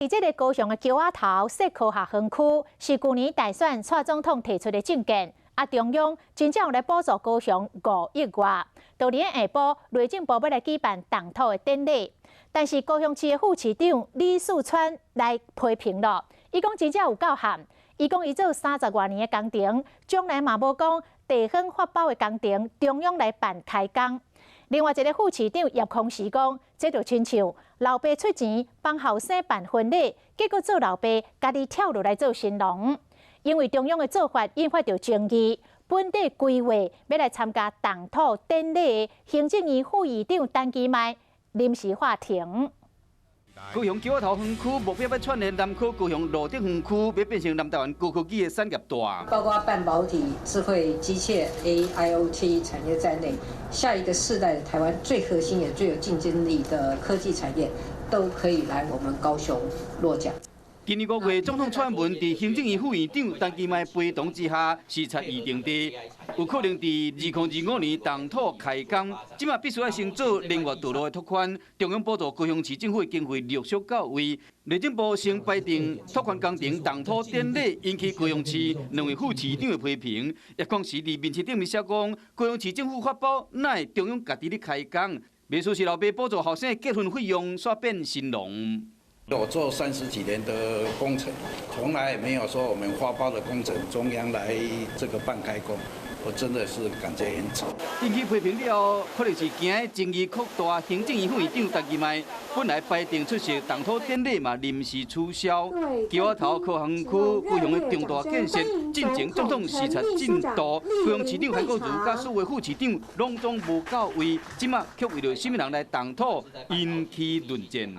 伫这个高雄的桥仔头设科学园区，是去年大选蔡总统提出的政见。中央真正有来补助高雄5亿外。到年下晡，内政部要来举办动土的典礼，但是高雄市的副市长李树川来批评了，伊讲真正有够悍，伊讲伊做30多年的工程，将来嘛无讲地方发包的工程，中央来办开工。另外一个副市长叶匡时讲，这就亲像老爸出钱帮后生办婚礼，结果做老爸家己跳落来做新郎。因为中央的做法引发着争议，本地规划要来参加动土典礼的行政院副院长陈其迈临时话停。高雄桥仔头园区目标要串联南科高雄路德园区，要变成南台湾高科技的产业大。包括半导体、智慧机械、AIoT 产业在内，下一个世代的台湾最核心也最有竞争力的科技产业，都可以来我们高雄落脚。今年5月，总统蔡英文伫行政院副院长陈其迈陪同之下，视察预定地，有可能伫2025年动土开工。即马必须要先做另外道路的拓宽，中央补助高雄市政府的经费陆续到位。内政部先排定拓宽工程动土典礼，引起高雄市2位副市长的批评。叶匡时伫面试顶面写讲，高雄市政府发包，哪会中央家己咧开工？秘书是老爸补助后生的结婚费用，煞变新郎。我做30几年的工程，从来没有说我们发包的工程中央来这个办开工，我真的是感觉很丑。引起批评了后，可能是惊争议扩大。行政院副院长陈其迈本来排定出席动土典礼嘛，临时取消。桥仔头科学园区高雄的重大建设进前总统视察进度，高雄市长韩国瑜甲4位副市长拢总无到位，即马却为了什么人来动土引起论战。